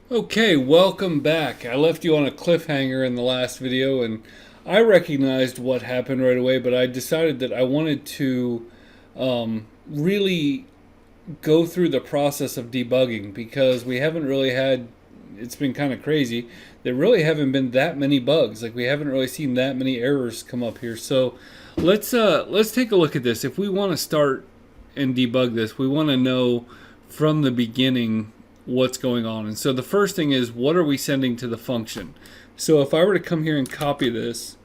Okay, welcome back. I left you on a cliffhanger in the last video, and I recognized what happened right away, but I decided that I wanted to really go through the process of debugging because we haven't really had, it's been kind of crazy. There really haven't been that many bugs. Like we haven't really seen that many errors come up here. So let's take a look at this. If we want to start and debug this, we want to know from the beginning what's going on. And so the first thing is, what are we sending to the function? So if I were to come here and copy this,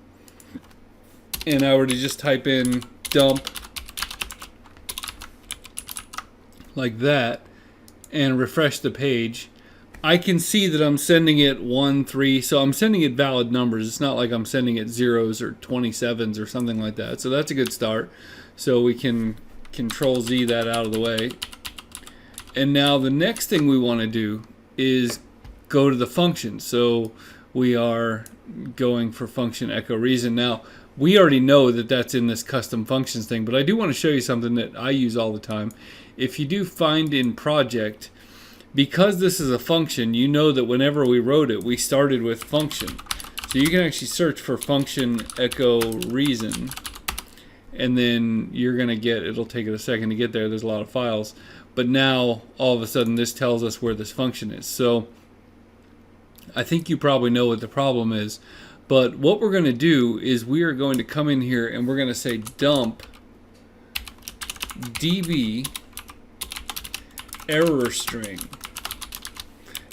and I were to just type in dump like that and refresh the page, I can see that I'm sending it 1, 3. So I'm sending it valid numbers. It's not like I'm sending it zeros or 27s or something like that. So that's a good start. So we can Control Z that out of the way. And now the next thing we want to do is go to the function. So we are going for function echo reason. Now we already know that that's in this custom functions thing, but I do want to show you something that I use all the time. If you do find in project, because this is a function, you know that whenever we wrote it, we started with function. So you can actually search for function echo reason, and then you're going to get, it'll take it a second to get there. There's a lot of files. But now, all of a sudden, this tells us where this function is. So I think you probably know what the problem is. But what we're going to do is we are going to come in here and we're going to say dump db error string.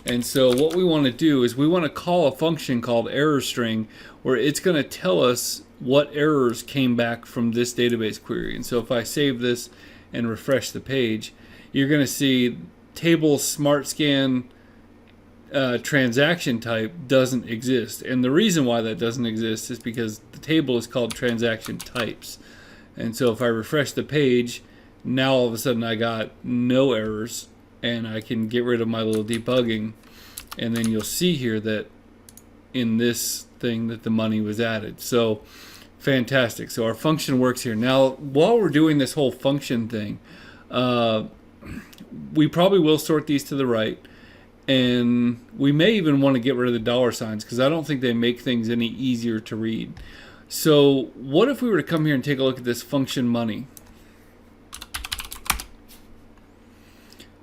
And so what we want to do is we want to call a function called error string, where it's going to tell us what errors came back from this database query. And so if I save this and refresh the page, you're going to see table smart scan transaction type doesn't exist. And the reason why that doesn't exist is because the table is called transaction types. And so if I refresh the page, now all of a sudden I got no errors, and I can get rid of my little debugging, and then you'll see here that in this thing that the money was added. So fantastic. So our function works here. Now while we're doing this whole function thing, we probably will sort these to the right, and we may even want to get rid of the dollar signs because I don't think they make things any easier to read. So what if we were to come here and take a look at this function money?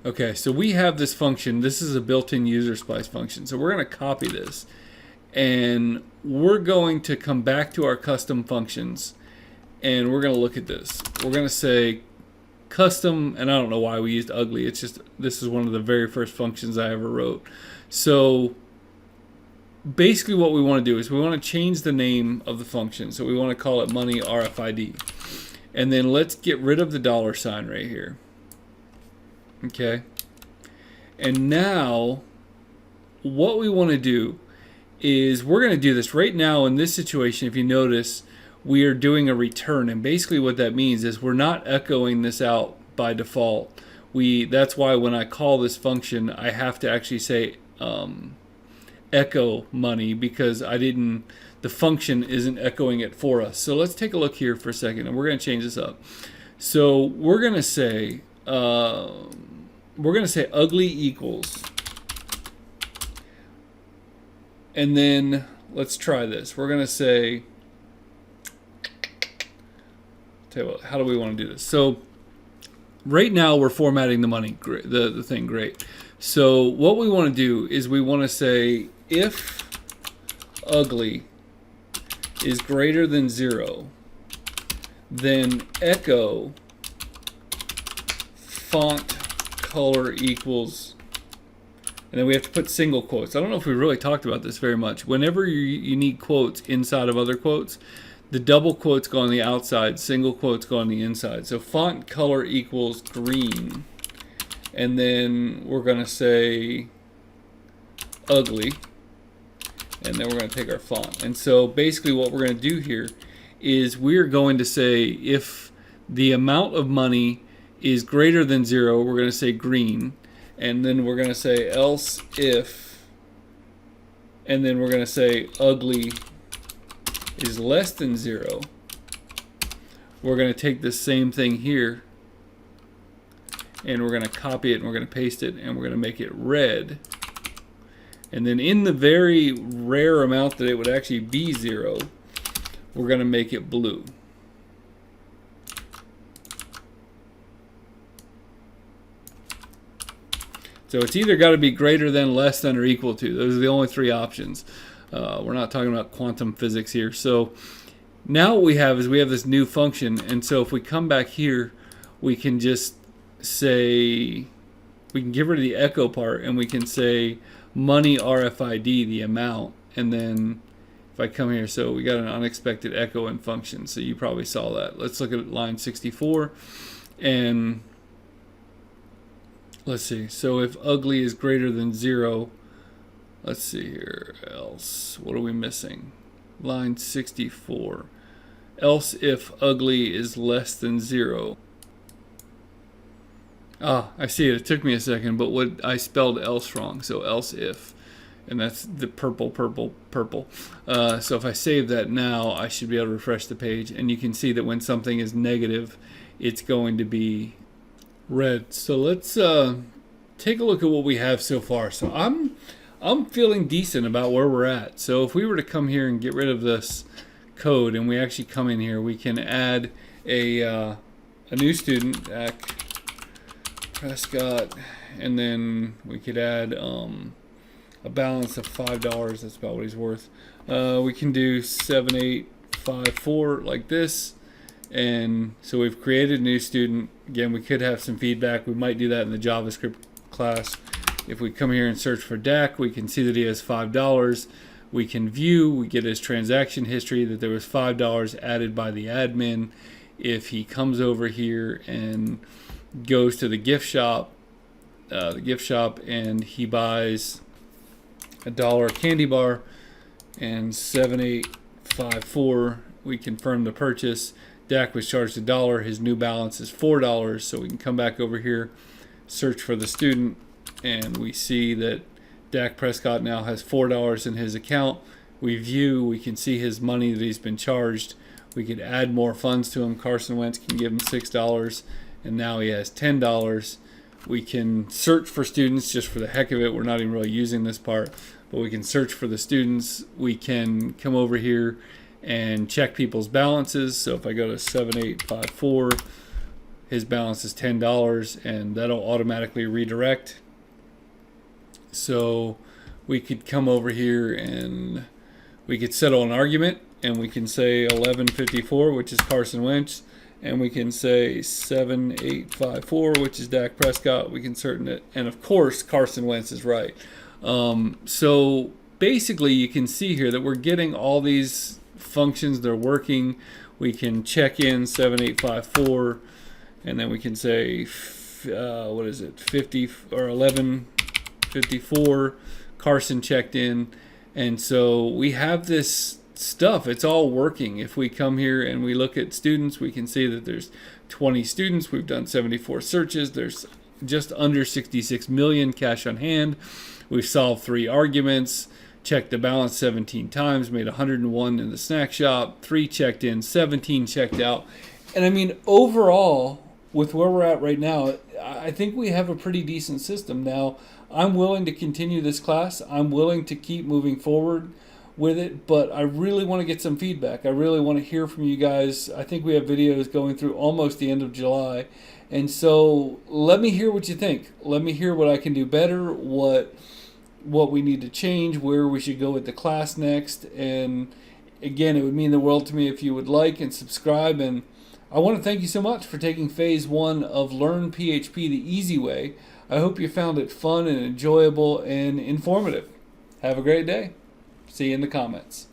Okay, so we have this function. This is a built-in user splice function. So we're going to copy this, and we're going to come back to our custom functions, and we're going to look at this. We're going to say custom, and I don't know why we used ugly. It's just, this is one of the very first functions I ever wrote. So basically what we want to do is we want to change the name of the function. So we want to call it money RFID. And then let's get rid of the dollar sign right here. Okay. And now what we want to do is we're going to do this right now in this situation. If you notice, we are doing a return, and basically what that means is we're not echoing this out by default. That's why when I call this function, I have to actually say echo money, because the function isn't echoing it for us. So let's take a look here for a second, and we're going to change this up. So we're going to say ugly equals, and then let's try this. We're going to say, how do we want to do this? So right now we're formatting the money, the thing, great. So what we want to do is we want to say if ugly is greater than 0, then echo font color equals, and then we have to put single quotes. I don't know if we really talked about this very much. Whenever you need quotes inside of other quotes, the double quotes go on the outside, single quotes go on the inside. So font color equals green, and then we're going to say ugly, and then we're going to take our font. And so basically what we're going to do here is we're going to say if the amount of money is greater than 0, we're going to say green, and then we're going to say else if, and then we're going to say ugly is less than 0. We're going to take this same thing here and we're going to copy it and we're going to paste it and we're going to make it red. And then in the very rare amount that it would actually be 0, we're going to make it blue. So it's either got to be greater than, less than, or equal to. Those are the only 3 options. We're not talking about quantum physics here. So now what we have is we have this new function. And so if we come back here, we can just say, we can get rid of the echo part, and we can say money RFID, the amount. And then if I come here, so we got an unexpected echo in function. So you probably saw that. Let's look at line 64. And let's see. So if ugly is greater than 0, let's see here. Else, what are we missing? Line 64. Else if ugly is less than 0. Ah, I see it. It took me a second, but what I spelled else wrong. So else if, and that's the purple. So if I save that now, I should be able to refresh the page, and you can see that when something is negative, it's going to be red. So let's take a look at what we have so far. So I'm feeling decent about where we're at. So if we were to come here and get rid of this code, and we actually come in here, we can add a new student, Dak Prescott, and then we could add a balance of $5. That's about what he's worth. We can do 7854 like this. And so we've created a new student. Again, we could have some feedback. We might do that in the JavaScript class. If we come here and search for Dak, we can see that he has $5. We can view, we get his transaction history, that there was $5 added by the admin. If he comes over here and goes to the gift shop, and he buys $1 candy bar and 7854, we confirm the purchase. Dak was charged $1. His new balance is $4. So we can come back over here, search for the student, and we see that Dak Prescott now has $4 in his account. We view, we can see his money that he's been charged. We could add more funds to him. Carson Wentz can give him $6, and now he has $10. We can search for students just for the heck of it. We're not even really using this part, but we can search for the students. We can come over here and check people's balances. So if I go to 7854, his balance is $10, and that'll automatically redirect. So we could come over here and we could settle an argument, and we can say 1154, which is Carson Wentz, and we can say 7854, which is Dak Prescott. We can certain it, and of course Carson Wentz is right. So basically you can see here that we're getting all these functions, they're working. We can check in 7854, and then we can say what is it, 50 or 1154. Carson checked in, and so we have this stuff. It's all working. If we come here and we look at students, we can see that there's 20 students. We've done 74 searches. There's just under 66 million cash on hand. We've solved 3 arguments, checked the balance 17 times, made 101 in the snack shop, 3 checked in, 17 checked out. And I mean, overall, with where we're at right now, I think we have a pretty decent system. Now, I'm willing to continue this class. I'm willing to keep moving forward with it, but I really want to get some feedback. I really want to hear from you guys. I think we have videos going through almost the end of July. And so let me hear what you think. Let me hear what I can do better, what we need to change, where we should go with the class next. And again, it would mean the world to me if you would like and subscribe. And I want to thank you so much for taking phase 1 of Learn PHP the Easy Way. I hope you found it fun and enjoyable and informative. Have a great day. See you in the comments.